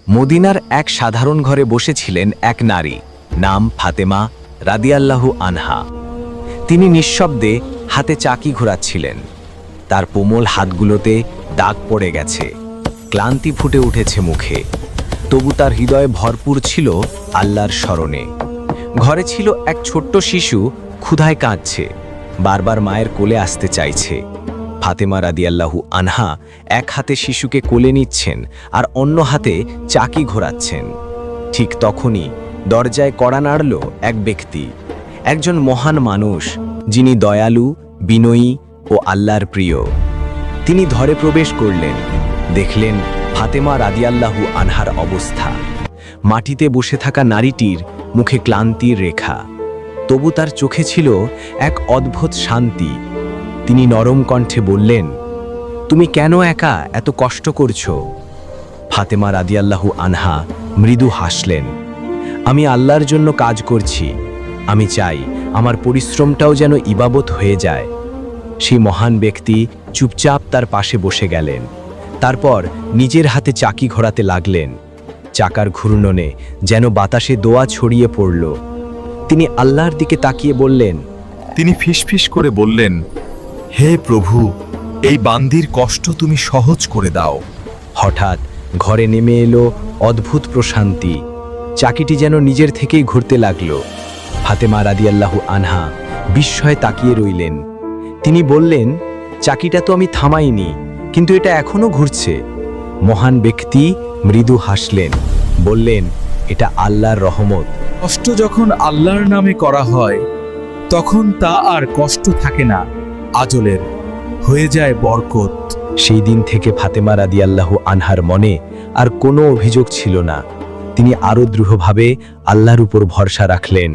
মদিনার এক সাধারণ ঘরে বসেছিলেন এক নারী, নাম ফাতেমা রাদিয়াল্লাহু আনহা। তিনি নিঃশব্দে হাতে চাকি ঘোরাচ্ছিলেন। তার কোমল হাতগুলোতে দাগ পড়ে গেছে, ক্লান্তি ফুটে উঠেছে মুখে, তবু তার হৃদয়ে ভরপুর ছিল আল্লাহর স্মরণে। ঘরে ছিল এক ছোট্ট শিশু, ক্ষুধায় কাঁদছে, বারবার মায়ের কোলে আসতে চাইছে। ফাতেমা রাদিয়াল্লাহু আনহা এক হাতে শিশুকে কোলে নিচ্ছেন আর অন্য হাতে চাকি ঘোরাচ্ছেন। ঠিক তখনই দরজায় কড়া নাড়ল এক ব্যক্তি, একজন মহান মানুষ, যিনি দয়ালু, বিনয়ী ও আল্লাহর প্রিয়। তিনি ঘরে প্রবেশ করলেন, দেখলেন ফাতেমা রাদিয়াল্লাহু আনহার অবস্থা। মাটিতে বসে থাকা নারীটির মুখে ক্লান্তির রেখা, তবু তার চোখে ছিল এক অদ্ভুত শান্তি। তিনি নরম কণ্ঠে বললেন, তুমি কেন একা এত কষ্ট করছো? ফাতেমা রাদিয়াল্লাহু আনহা মৃদু হাসলেন, আমি আল্লাহর জন্য কাজ করছি, আমি চাই আমার পরিশ্রমটাও যেন ইবাদত হয়ে যায়। সেই মহান ব্যক্তি চুপচাপ তার পাশে বসে গেলেন, তারপর নিজের হাতে চাকি ঘোরাতে লাগলেন। চাকার ঘূর্ণনে যেন বাতাসে দোয়া ছড়িয়ে পড়ল। তিনি আল্লাহর দিকে তাকিয়ে বললেন, তিনি ফিসফিস করে বললেন, হে প্রভু, এই বান্দির কষ্ট তুমি সহজ করে দাও। হঠাৎ ঘরে নেমে এলো অদ্ভুত প্রশান্তি। চাকিটি যেন নিজের থেকেই ঘুরতে লাগল। ফাতেমা রাদিয়াল্লাহু আনহা বিস্ময়ে তাকিয়ে রইলেন। তিনি বললেন, চাকিটা তো আমি থামাইনি, কিন্তু এটা এখনো ঘুরছে। মহান ব্যক্তি মৃদু হাসলেন, বললেন, এটা আল্লাহর রহমত। কষ্ট যখন আল্লাহর নামে করা হয়, তখন তা আর কষ্ট থাকে না, আজলের হয়ে যায় বরকত। সেই দিন থেকে ফাতেমা রাদিয়াল্লাহু আনহার মনে আর কোনো অভিযোগ ছিল না। তিনি আরও দৃঢ়ভাবে আল্লাহর উপর ভরসা রাখলেন।